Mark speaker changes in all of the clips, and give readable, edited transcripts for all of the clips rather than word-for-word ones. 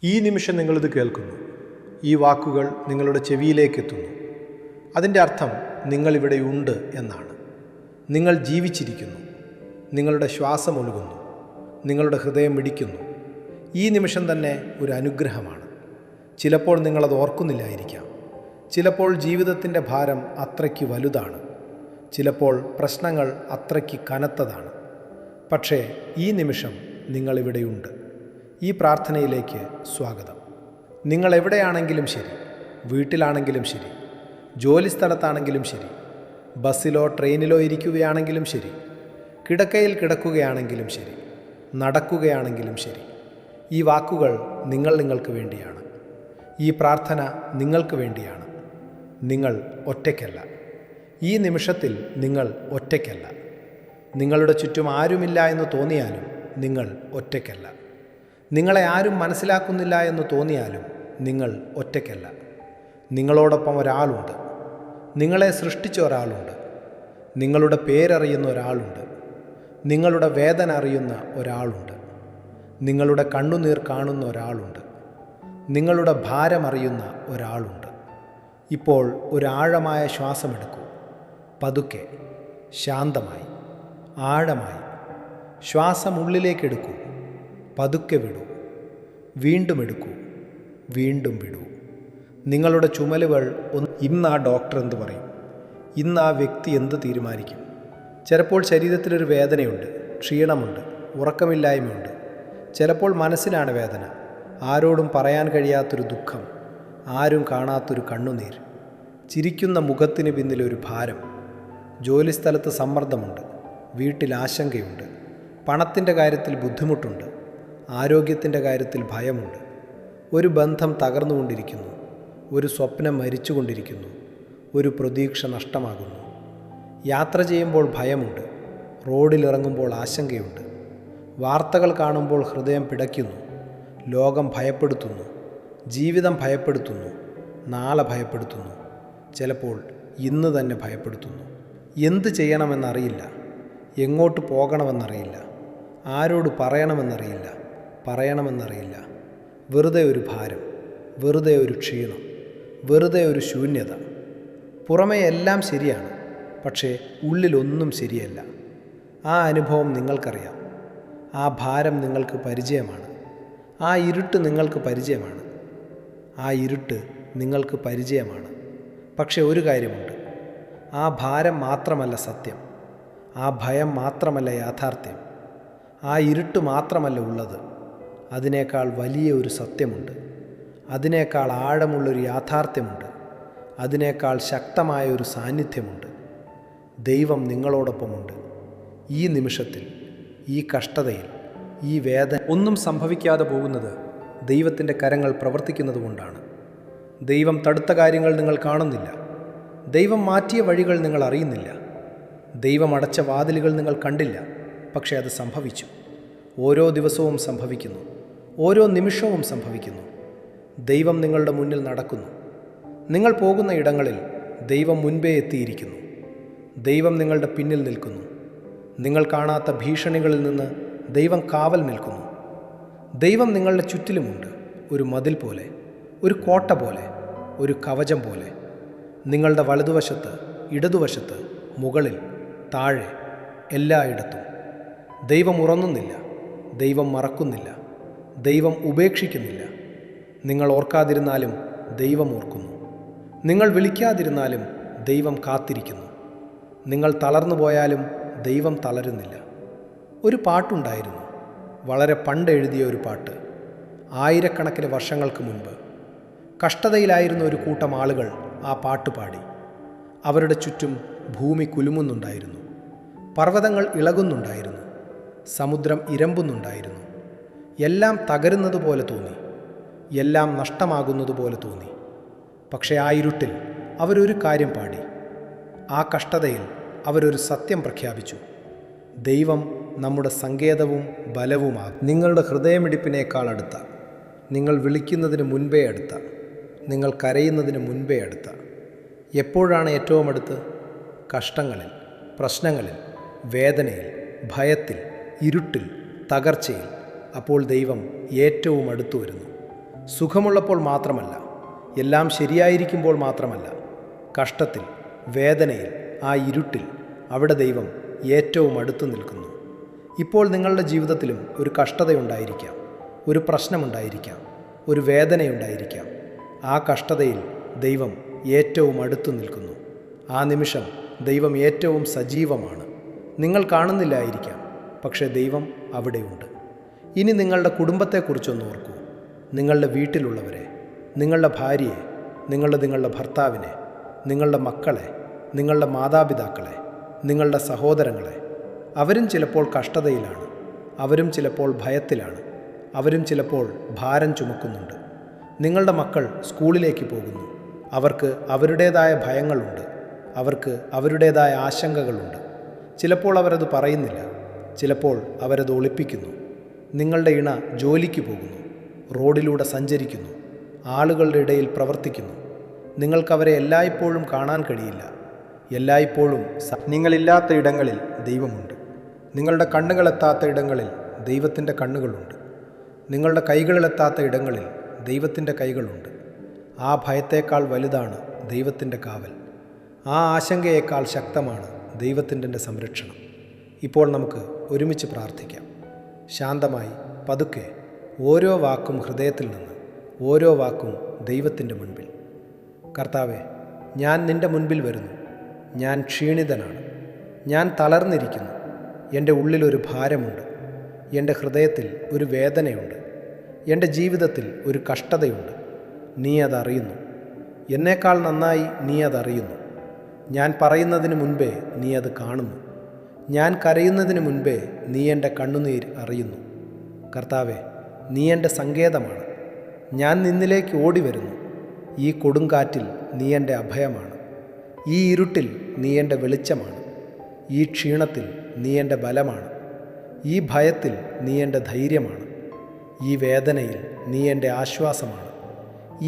Speaker 1: ഈ നിമിഷം നിങ്ങളിത് കേൾക്കുന്നു. ഈ വാക്കുകൾ നിങ്ങളുടെ ചെവിയിലേക്ക് എത്തുന്നു. അതിൻ്റെ അർത്ഥം നിങ്ങളിവിടെയുണ്ട് എന്നാണ്. നിങ്ങൾ ജീവിച്ചിരിക്കുന്നു. നിങ്ങളുടെ ശ്വാസം ഒഴുകുന്നു. നിങ്ങളുടെ ഹൃദയം മിടിക്കുന്നു. ഈ നിമിഷം തന്നെ ഒരു അനുഗ്രഹമാണ്. ചിലപ്പോൾ നിങ്ങളത് ഓർക്കുന്നില്ലായിരിക്കാം. ചിലപ്പോൾ ജീവിതത്തിൻ്റെ ഭാരം അത്രയ്ക്ക് വലുതാണ്. ചിലപ്പോൾ പ്രശ്നങ്ങൾ അത്രയ്ക്ക് കനത്തതാണ്. പക്ഷേ ഈ നിമിഷം നിങ്ങളിവിടെയുണ്ട്. ഈ പ്രാർത്ഥനയിലേക്ക് സ്വാഗതം. നിങ്ങൾ എവിടെയാണെങ്കിലും ശരി, വീട്ടിലാണെങ്കിലും ശരി, ജോലിസ്ഥലത്താണെങ്കിലും ശരി, ബസ്സിലോ ട്രെയിനിലോ ഇരിക്കുകയാണെങ്കിലും ശരി, കിടക്കയിൽ കിടക്കുകയാണെങ്കിലും ശരി, നടക്കുകയാണെങ്കിലും ശരി, ഈ വാക്കുകൾ നിങ്ങൾക്ക് വേണ്ടിയാണ്. ഈ പ്രാർത്ഥന നിങ്ങൾക്ക് വേണ്ടിയാണ്. നിങ്ങൾ ഒറ്റയ്ക്കല്ല. ഈ നിമിഷത്തിൽ നിങ്ങൾ ഒറ്റയ്ക്കല്ല. നിങ്ങളുടെ ചുറ്റും ആരുമില്ല എന്ന് തോന്നിയാലും നിങ്ങൾ ഒറ്റയ്ക്കല്ല. നിങ്ങളെ ആരും മനസ്സിലാക്കുന്നില്ല എന്ന് തോന്നിയാലും നിങ്ങൾ ഒറ്റയ്ക്കല്ല. നിങ്ങളോടൊപ്പം ഒരാളുണ്ട്. നിങ്ങളെ സൃഷ്ടിച്ച ഒരാളുണ്ട്. നിങ്ങളുടെ പേരറിയുന്ന ഒരാളുണ്ട്. നിങ്ങളുടെ വേദന അറിയുന്ന ഒരാളുണ്ട്. നിങ്ങളുടെ കണ്ണുനീർ കാണുന്ന ഒരാളുണ്ട്. നിങ്ങളുടെ ഭാരമറിയുന്ന ഒരാളുണ്ട്. ഇപ്പോൾ ഒരാഴമായ ശ്വാസമെടുക്കൂ. പതുക്കെ, ശാന്തമായി, ആഴമായി. ശ്വാസം ഉള്ളിലേക്കെടുക്കൂ. പതുക്കെ വിടൂ. വീണ്ടും എടുക്കൂ. വീണ്ടും വിടൂ. നിങ്ങളുടെ ചുമലുകൾ ഇന്ന് ആ ഡോക്ടർ എന്ത് പറയും? ഇന്ന് ആ വ്യക്തി എന്ത് തീരുമാനിക്കും? ചിലപ്പോൾ ശരീരത്തിലൊരു വേദനയുണ്ട്, ക്ഷീണമുണ്ട്, ഉറക്കമില്ലായ്മയുണ്ട്. ചിലപ്പോൾ മനസ്സിലാണ് വേദന, ആരോടും പറയാൻ കഴിയാത്തൊരു ദുഃഖം, ആരും കാണാത്തൊരു കണ്ണുനീർ, ചിരിക്കുന്ന മുഖത്തിന് പിന്നിലൊരു ഭാരം. ജോലിസ്ഥലത്ത് സമ്മർദ്ദമുണ്ട്, വീട്ടിൽ ആശങ്കയുണ്ട്, പണത്തിൻ്റെ കാര്യത്തിൽ ബുദ്ധിമുട്ടുണ്ട്, ആരോഗ്യത്തിൻ്റെ കാര്യത്തിൽ ഭയമുണ്ട്. ഒരു ബന്ധം തകർന്നുകൊണ്ടിരിക്കുന്നു. ഒരു സ്വപ്നം മരിച്ചുകൊണ്ടിരിക്കുന്നു. ഒരു പ്രതീക്ഷ നഷ്ടമാകുന്നു. യാത്ര ചെയ്യുമ്പോൾ ഭയമുണ്ട്. റോഡിലിറങ്ങുമ്പോൾ ആശങ്കയുണ്ട്. വാർത്തകൾ കാണുമ്പോൾ ഹൃദയം പിടയ്ക്കുന്നു. ലോകം ഭയപ്പെടുത്തുന്നു. ജീവിതം ഭയപ്പെടുത്തുന്നു. നാളെ ഭയപ്പെടുത്തുന്നു. ചിലപ്പോൾ ഇന്ന് തന്നെ ഭയപ്പെടുത്തുന്നു. എന്ത് ചെയ്യണമെന്നറിയില്ല. എങ്ങോട്ട് പോകണമെന്നറിയില്ല. ആരോട് പറയണമെന്നറിയില്ല. വെറുതെ ഒരു ഭാരം, വെറുതെ ഒരു ക്ഷീണം, വെറുതെ ഒരു ശൂന്യത. പുറമേ എല്ലാം ശരിയാണ്, പക്ഷേ ഉള്ളിലൊന്നും ശരിയല്ല. ആ അനുഭവം നിങ്ങൾക്കറിയാം. ആ ഭാരം നിങ്ങൾക്ക് പരിചയമാണ്. ആ ഇരുട്ട് നിങ്ങൾക്ക് പരിചയമാണ്. പക്ഷേ ഒരു കാര്യമുണ്ട്. ആ ഭാരം മാത്രമല്ല സത്യം. ആ ഭയം മാത്രമല്ല യാഥാർത്ഥ്യം. ആ ഇരുട്ട് മാത്രമല്ല ഉള്ളത്. അതിനേക്കാൾ വലിയ ഒരു സത്യമുണ്ട്. അതിനേക്കാൾ ആഴമുള്ളൊരു യാഥാർത്ഥ്യമുണ്ട്. അതിനേക്കാൾ ശക്തമായ ഒരു സാന്നിധ്യമുണ്ട്. ദൈവം നിങ്ങളോടൊപ്പമുണ്ട്. ഈ നിമിഷത്തിൽ, ഈ കഷ്ടതയിൽ, ഈ വേദന ഒന്നും സംഭവിക്കാതെ പോകുന്നത് ദൈവത്തിൻ്റെ കരങ്ങൾ പ്രവർത്തിക്കുന്നത് കൊണ്ടാണ്. ദൈവം തടുത്ത കാര്യങ്ങൾ നിങ്ങൾ കാണുന്നില്ല. ദൈവം മാറ്റിയ വഴികൾ നിങ്ങൾ അറിയുന്നില്ല. ദൈവം അടച്ച വാതിലുകൾ നിങ്ങൾ കണ്ടില്ല. പക്ഷേ അത് സംഭവിച്ചു. ഓരോ ദിവസവും സംഭവിക്കുന്നു. ഓരോ നിമിഷവും സംഭവിക്കുന്നു. ദൈവം നിങ്ങളുടെ മുന്നിൽ നടക്കുന്നു. നിങ്ങൾ പോകുന്ന ഇടങ്ങളിൽ ദൈവം മുൻപേ എത്തിയിരിക്കുന്നു. ദൈവം നിങ്ങളുടെ പിന്നിൽ നിൽക്കുന്നു. നിങ്ങൾ കാണാത്ത ഭീഷണികളിൽ നിന്ന് ദൈവം കാവൽ നിൽക്കുന്നു. ദൈവം നിങ്ങളുടെ ചുറ്റിലുമുണ്ട്. ഒരു മതിൽ പോലെ, ഒരു കോട്ട പോലെ, ഒരു കവചം പോലെ. നിങ്ങളുടെ വലതുവശത്ത്, ഇടതുവശത്ത്, മുകളിൽ, താഴെ, എല്ലായിടത്തും. ദൈവം ഉറങ്ങുന്നില്ല. ദൈവം മറക്കുന്നില്ല. ദൈവം ഉപേക്ഷിക്കുന്നില്ല. നിങ്ങൾ ഓർക്കാതിരുന്നാലും ദൈവം ഓർക്കുന്നു. നിങ്ങൾ വിളിക്കാതിരുന്നാലും ദൈവം കാത്തിരിക്കുന്നു. നിങ്ങൾ തളർന്നു പോയാലും ദൈവം തളരുന്നില്ല. ഒരു പാട്ടുണ്ടായിരുന്നു, വളരെ പണ്ട് എഴുതിയ ഒരു പാട്ട്. ആയിരക്കണക്കിന് വർഷങ്ങൾക്ക് മുൻപ് കഷ്ടതയിലായിരുന്ന ഒരു കൂട്ടം ആളുകൾ ആ പാട്ട് പാടി. അവരുടെ ചുറ്റും ഭൂമി കുലുമുന്നുണ്ടായിരുന്നു. പർവ്വതങ്ങൾ ഇളകുന്നുണ്ടായിരുന്നു. സമുദ്രം ഇരമ്പുന്നുണ്ടായിരുന്നു. എല്ലാം തകരുന്നത് പോലെ തോന്നി. എല്ലാം നഷ്ടമാകുന്നത് പോലെ തോന്നി. പക്ഷേ ആ ഇരുട്ടിൽ അവരൊരു കാര്യം പാടി. ആ കഷ്ടതയിൽ അവരൊരു സത്യം പ്രഖ്യാപിച്ചു. ദൈവം നമ്മുടെ സങ്കേതവും ബലവുമാകും. നിങ്ങളുടെ ഹൃദയമിടിപ്പിനേക്കാൾ അടുത്ത, നിങ്ങൾ വിളിക്കുന്നതിന് മുൻപേ അടുത്ത, നിങ്ങൾ കരയുന്നതിന് മുൻപേ അടുത്ത. എപ്പോഴാണ് ഏറ്റവും അടുത്ത്? കഷ്ടങ്ങളിൽ, പ്രശ്നങ്ങളിൽ, വേദനയിൽ, ഭയത്തിൽ, ഇരുട്ടിൽ, തകർച്ചയിൽ. അപ്പോൾ ദൈവം ഏറ്റവും അടുത്തു വരുന്നു. സുഖമുള്ളപ്പോൾ മാത്രമല്ല, എല്ലാം ശരിയായിരിക്കുമ്പോൾ മാത്രമല്ല, കഷ്ടത്തിൽ, വേദനയിൽ, ആ ഇരുട്ടിൽ അവിടെ ദൈവം ഏറ്റവും അടുത്ത് നിൽക്കുന്നു. ഇപ്പോൾ നിങ്ങളുടെ ജീവിതത്തിലും ഒരു കഷ്ടതയുണ്ടായിരിക്കാം, ഒരു പ്രശ്നമുണ്ടായിരിക്കാം, ഒരു വേദനയുണ്ടായിരിക്കാം. ആ കഷ്ടതയിൽ ദൈവം ഏറ്റവും അടുത്ത് നിൽക്കുന്നു. ആ നിമിഷം ദൈവം ഏറ്റവും സജീവമാണ്. നിങ്ങൾ കാണുന്നില്ലായിരിക്കാം, പക്ഷേ ദൈവം അവിടെയുണ്ട്. ഇനി നിങ്ങളുടെ കുടുംബത്തെക്കുറിച്ചൊന്ന് ഓർക്കൂ. നിങ്ങളുടെ വീട്ടിലുള്ളവരെ, നിങ്ങളുടെ ഭാര്യയെ, നിങ്ങളുടെ ഭർത്താവിനെ, നിങ്ങളുടെ മക്കളെ, നിങ്ങളുടെ മാതാപിതാക്കളെ, നിങ്ങളുടെ സഹോദരങ്ങളെ. അവരും ചിലപ്പോൾ കഷ്ടതയിലാണ്, അവരും ചിലപ്പോൾ ഭയത്തിലാണ്, അവരും ചിലപ്പോൾ ഭാരം ചുമക്കുന്നുണ്ട്. നിങ്ങളുടെ മക്കൾ സ്കൂളിലേക്ക് പോകുന്നു. അവർക്ക് അവരുടേതായ ഭയങ്ങളുണ്ട്, അവർക്ക് അവരുടേതായ ആശങ്കകളുണ്ട്. ചിലപ്പോൾ അവരത് പറയുന്നില്ല, ചിലപ്പോൾ അവരത് ഒളിപ്പിക്കുന്നു. നിങ്ങളുടെ ഇണ ജോലിക്ക് പോകുന്നു, റോഡിലൂടെ സഞ്ചരിക്കുന്നു, ആളുകളുടെ ഇടയിൽ പ്രവർത്തിക്കുന്നു. നിങ്ങൾക്കവരെ എല്ലായ്പ്പോഴും കാണാൻ കഴിയില്ല. എല്ലായ്പ്പോഴും നിങ്ങളില്ലാത്ത ഇടങ്ങളിൽ ദൈവമുണ്ട്. നിങ്ങളുടെ കണ്ണുകളെത്താത്ത ഇടങ്ങളിൽ ദൈവത്തിൻ്റെ കണ്ണുകളുണ്ട്. നിങ്ങളുടെ കൈകളിലെത്താത്ത ഇടങ്ങളിൽ ദൈവത്തിൻ്റെ കൈകളുണ്ട്. ആ ഭയത്തേക്കാൾ വലുതാണ് ദൈവത്തിൻ്റെ കാവൽ. ആ ആശങ്കയേക്കാൾ ശക്തമാണ് ദൈവത്തിൻ്റെ സംരക്ഷണം. ഇപ്പോൾ നമുക്ക് ഒരുമിച്ച് പ്രാർത്ഥിക്കാം. ശാന്തമായി, പതുക്കെ, ഓരോ വാക്കും ഹൃദയത്തിൽ നിന്ന്, ഓരോ വാക്കും ദൈവത്തിൻ്റെ മുൻപിൽ. കർത്താവേ, ഞാൻ നിൻ്റെ മുൻപിൽ വരുന്നു. ഞാൻ ക്ഷീണിതനാണ്, ഞാൻ തളർന്നിരിക്കുന്നു. എൻ്റെ ഉള്ളിലൊരു ഭാരമുണ്ട്, എൻ്റെ ഹൃദയത്തിൽ ഒരു വേദനയുണ്ട്, എൻ്റെ ജീവിതത്തിൽ ഒരു കഷ്ടതയുണ്ട്. നീ അതറിയുന്നു. എന്നേക്കാൾ നന്നായി നീ അതറിയുന്നു. ഞാൻ പറയുന്നതിന് മുൻപേ നീ അത് കാണുന്നു. ഞാൻ കരയുന്നതിന് മുൻപേ നീ എൻ്റെ കണ്ണുനീർ അറിയുന്നു. കർത്താവേ, നീ എൻ്റെ സങ്കേതമാണ്. ഞാൻ നിന്നിലേക്ക് ഓടി വരുന്നു. ഈ കൊടുങ്കാറ്റിൽ നീ എൻ്റെ അഭയമാണ്. ഈ ഇരുട്ടിൽ നീ എൻ്റെ വെളിച്ചമാണ്. ഈ ക്ഷീണത്തിൽ നീ എൻ്റെ ബലമാണ്. ഈ ഭയത്തിൽ നീ എൻ്റെ ധൈര്യമാണ്. ഈ വേദനയിൽ നീ എൻ്റെ ആശ്വാസമാണ്.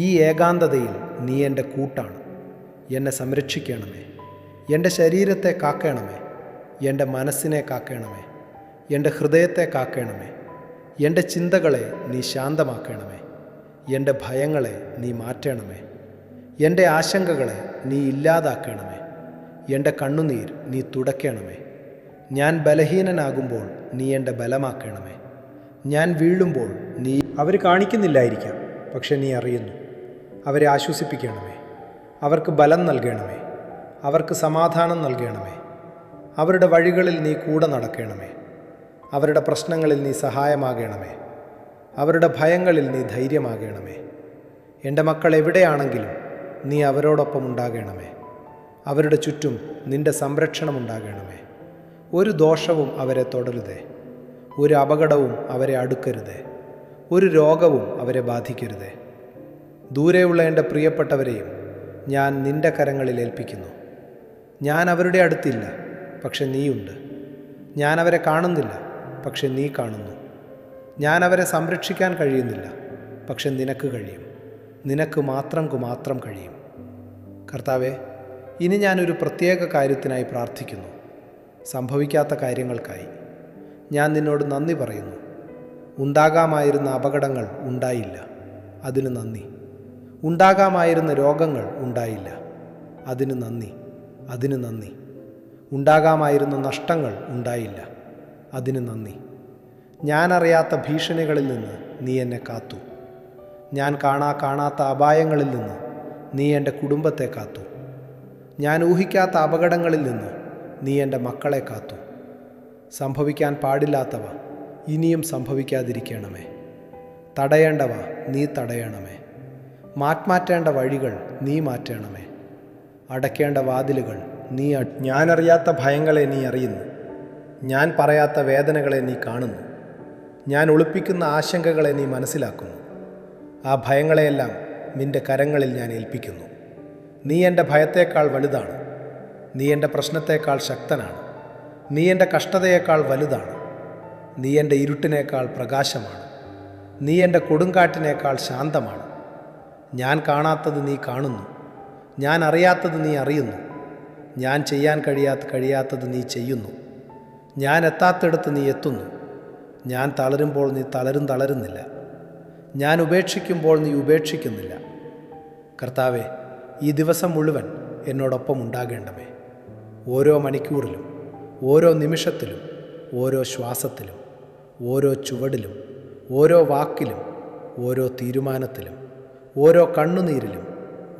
Speaker 1: ഈ ഏകാന്തതയിൽ നീ എൻ്റെ കൂട്ടാണ്. എന്നെ സംരക്ഷിക്കണമേ. എൻ്റെ ശരീരത്തെ കാക്കണമേ. എൻ്റെ മനസ്സിനെ കാക്കണമേ. എൻ്റെ ഹൃദയത്തെ കാക്കണമേ. എൻ്റെ ചിന്തകളെ നീ ശാന്തമാക്കണമേ. എൻ്റെ ഭയങ്ങളെ നീ മാറ്റണമേ. എൻ്റെ ആശങ്കകളെ നീ ഇല്ലാതാക്കണമേ. എൻ്റെ കണ്ണുനീർ നീ തുടയ്ക്കണമേ. ഞാൻ ബലഹീനനാകുമ്പോൾ നീ എൻ്റെ ബലമാക്കണമേ. ഞാൻ വീഴുമ്പോൾ നീ അവർ കാണിക്കുന്നില്ലായിരിക്കാം, പക്ഷെ നീ അറിയുന്നു. അവരെ ആശ്വസിപ്പിക്കണമേ. അവർക്ക് ബലം നൽകണമേ. അവർക്ക് സമാധാനം നൽകണമേ. അവരുടെ വഴികളിൽ നീ കൂടെ നടക്കണമേ. അവരുടെ പ്രശ്നങ്ങളിൽ നീ സഹായമാകണമേ. അവരുടെ ഭയങ്ങളിൽ നീ ധൈര്യമാകണമേ. എൻ്റെ മക്കൾ എവിടെയാണെങ്കിലും നീ അവരോടൊപ്പം ഉണ്ടാകണമേ. അവരുടെ ചുറ്റും നിൻ്റെ സംരക്ഷണമുണ്ടാകണമേ. ഒരു ദോഷവും അവരെ തൊടരുതേ. ഒരു അപകടവും അവരെ അടുക്കരുതേ. ഒരു രോഗവും അവരെ ബാധിക്കരുതേ. ദൂരെയുള്ള എൻ്റെ പ്രിയപ്പെട്ടവരെയും ഞാൻ നിൻ്റെ കരങ്ങളിൽ ഏൽപ്പിക്കുന്നു. ഞാൻ അവരുടെ അടുത്തില്ല, പക്ഷെ നീയുണ്ട്. ഞാൻ അവരെ കാണുന്നില്ല, പക്ഷെ നീ കാണുന്നു. ഞാൻ അവരെ സംരക്ഷിക്കാൻ കഴിയുന്നില്ല, പക്ഷെ നിനക്ക് കഴിയും. നിനക്ക് മാത്രം കഴിയും. കർത്താവേ, ഇനി ഞാനൊരു പ്രത്യേക കാര്യത്തിനായി പ്രാർത്ഥിക്കുന്നു. സംഭവിക്കാത്ത കാര്യങ്ങൾക്കായി ഞാൻ നിന്നോട് നന്ദി പറയുന്നു. ഉണ്ടാകാമായിരുന്ന അപകടങ്ങൾ ഉണ്ടായില്ല, അതിന് നന്ദി. ഉണ്ടാകാമായിരുന്ന രോഗങ്ങൾ ഉണ്ടായില്ല, അതിന് നന്ദി. ഉണ്ടാകാമായിരുന്ന നഷ്ടങ്ങൾ ഉണ്ടായില്ല, അതിന് നന്ദി. ഞാനറിയാത്ത ഭീഷണികളിൽ നിന്ന് നീ എന്നെ കാത്തു. ഞാൻ കാണാത്ത അപായങ്ങളിൽ നിന്ന് നീ എൻ്റെ കുടുംബത്തെ കാത്തു. ഞാൻ ഊഹിക്കാത്ത അപകടങ്ങളിൽ നിന്ന് നീ എൻ്റെ മക്കളെ കാത്തു. സംഭവിക്കാൻ പാടില്ലാത്തവ ഇനിയും സംഭവിക്കാതിരിക്കണമേ. തടയേണ്ടവ നീ തടയണമേ. മാറ്റേണ്ട വഴികൾ നീ മാറ്റണമേ. അടയ്ക്കേണ്ട വാതിലുകൾ നീ ഞാനറിയാത്ത ഭയങ്ങളെ നീ അറിയുന്നു. ഞാൻ പറയാത്ത വേദനകളെ നീ കാണുന്നു. ഞാൻ ഒളിപ്പിക്കുന്ന ആശങ്കകളെ നീ മനസ്സിലാക്കുന്നു. ആ ഭയങ്ങളെയെല്ലാം നിൻ്റെ കരങ്ങളിൽ ഞാൻ ഏൽപ്പിക്കുന്നു. നീ എൻ്റെ ഭയത്തേക്കാൾ വലുതാണ്. നീ എൻ്റെ പ്രശ്നത്തേക്കാൾ ശക്തനാണ്. നീ എൻ്റെ കഷ്ടതയേക്കാൾ വലുതാണ്. നീ എൻ്റെ ഇരുട്ടിനേക്കാൾ പ്രകാശമാണ്. നീ എൻ്റെ കൊടുങ്കാറ്റിനേക്കാൾ ശാന്തമാണ്. ഞാൻ കാണാത്തത് നീ കാണുന്നു. ഞാൻ അറിയാത്തത് നീ അറിയുന്നു. ഞാൻ ചെയ്യാൻ കഴിയാത്തത് നീ ചെയ്യുന്നു. ഞാൻ എത്താത്തിടത്ത് നീ എത്തുന്നു. ഞാൻ തളരുമ്പോൾ നീ തളരുന്നില്ല. ഞാൻ ഉപേക്ഷിക്കുമ്പോൾ നീ ഉപേക്ഷിക്കുന്നില്ല. കർത്താവെ, ഈ ദിവസം മുഴുവൻ എന്നോടൊപ്പം ഉണ്ടാകേണ്ടമേ. ഓരോ മണിക്കൂറിലും, ഓരോ നിമിഷത്തിലും, ഓരോ ശ്വാസത്തിലും, ഓരോ ചുവടിലും, ഓരോ വാക്കിലും, ഓരോ തീരുമാനത്തിലും, ഓരോ കണ്ണുനീരിലും,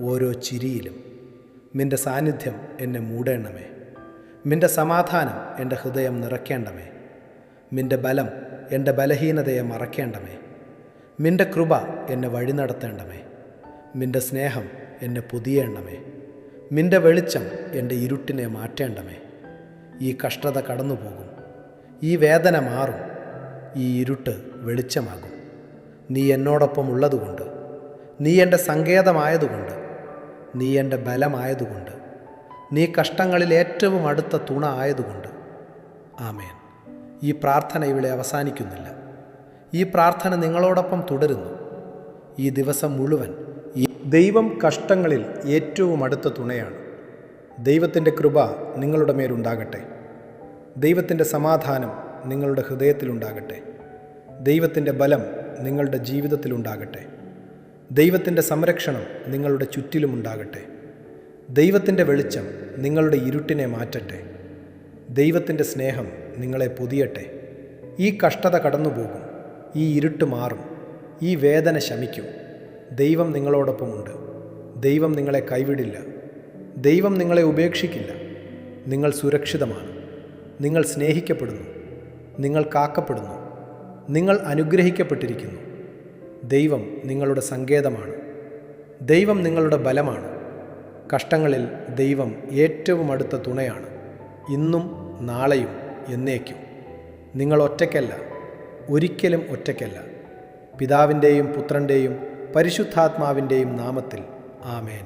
Speaker 1: ഓരോ ചിരിയിലും നിൻ്റെ സാന്നിധ്യം എന്നെ മൂടേണമേ. നിൻ്റെ സമാധാനം എൻ്റെ ഹൃദയം നിറയ്ക്കേണ്ടമേ. നിൻ്റെ ബലം എൻ്റെ ബലഹീനതയെ മറയ്ക്കേണ്ടമേ. നിൻ്റെ കൃപ എന്നെ വഴി നടത്തേണ്ടമേ. നിൻ്റെ സ്നേഹം എന്നെ പൊതിയേണ്ടമേ. നിൻ്റെ വെളിച്ചം എൻ്റെ ഇരുട്ടിനെ മാറ്റേണ്ടമേ. ഈ കഷ്ടത കടന്നുപോകും, ഈ വേദന മാറും, ഈ ഇരുട്ട് വെളിച്ചമാകും. നീ എന്നോടൊപ്പം ഉള്ളതുകൊണ്ട്, നീ എൻ്റെ സങ്കേതമായതുകൊണ്ട്, നീ എൻ്റെ ബലമായതുകൊണ്ട്, നീ കഷ്ടങ്ങളിൽ ഏറ്റവും അടുത്ത തുണ ആയതുകൊണ്ട്. ആമേൻ. ഈ പ്രാർത്ഥന ഇവിടെ അവസാനിക്കുന്നില്ല. ഈ പ്രാർത്ഥന നിങ്ങളോടൊപ്പം തുടരുന്നു. ഈ ദിവസം മുഴുവൻ ദൈവം കഷ്ടങ്ങളിൽ ഏറ്റവും അടുത്ത തുണയാണ്. ദൈവത്തിൻ്റെ കൃപ നിങ്ങളുടെ മേലുണ്ടാകട്ടെ. ദൈവത്തിൻ്റെ സമാധാനം നിങ്ങളുടെ ഹൃദയത്തിലുണ്ടാകട്ടെ. ദൈവത്തിൻ്റെ ബലം നിങ്ങളുടെ ജീവിതത്തിലുണ്ടാകട്ടെ. ദൈവത്തിൻ്റെ സംരക്ഷണം നിങ്ങളുടെ ചുറ്റിലുമുണ്ടാകട്ടെ. ദൈവത്തിൻ്റെ വെളിച്ചം നിങ്ങളുടെ ഇരുട്ടിനെ മാറ്റട്ടെ. ദൈവത്തിൻ്റെ സ്നേഹം നിങ്ങളെ പൊതിയട്ടെ. ഈ കഷ്ടത കടന്നുപോകും, ഈ ഇരുട്ട് മാറും, ഈ വേദന ശമിക്കും. ദൈവം നിങ്ങളോടൊപ്പമുണ്ട്. ദൈവം നിങ്ങളെ കൈവിടില്ല. ദൈവം നിങ്ങളെ ഉപേക്ഷിക്കില്ല. നിങ്ങൾ സുരക്ഷിതമാണ്. നിങ്ങൾ സ്നേഹിക്കപ്പെടുന്നു. നിങ്ങൾ കാക്കപ്പെടുന്നു. നിങ്ങൾ അനുഗ്രഹിക്കപ്പെട്ടിരിക്കുന്നു. ദൈവം നിങ്ങളുടെ സങ്കേതമാണ്. ദൈവം നിങ്ങളുടെ ബലമാണ്. കഷ്ടങ്ങളിൽ ദൈവം ഏറ്റവും അടുത്ത തുണയാണ്. ഇന്നും നാളെയും എന്നേക്കും. നിങ്ങൾ ഒറ്റയ്ക്കല്ല, ഒരിക്കലും ഒറ്റയ്ക്കല്ല. പിതാവിൻ്റെയും പുത്രൻ്റെയും പരിശുദ്ധാത്മാവിൻ്റെയും നാമത്തിൽ ആമേൻ.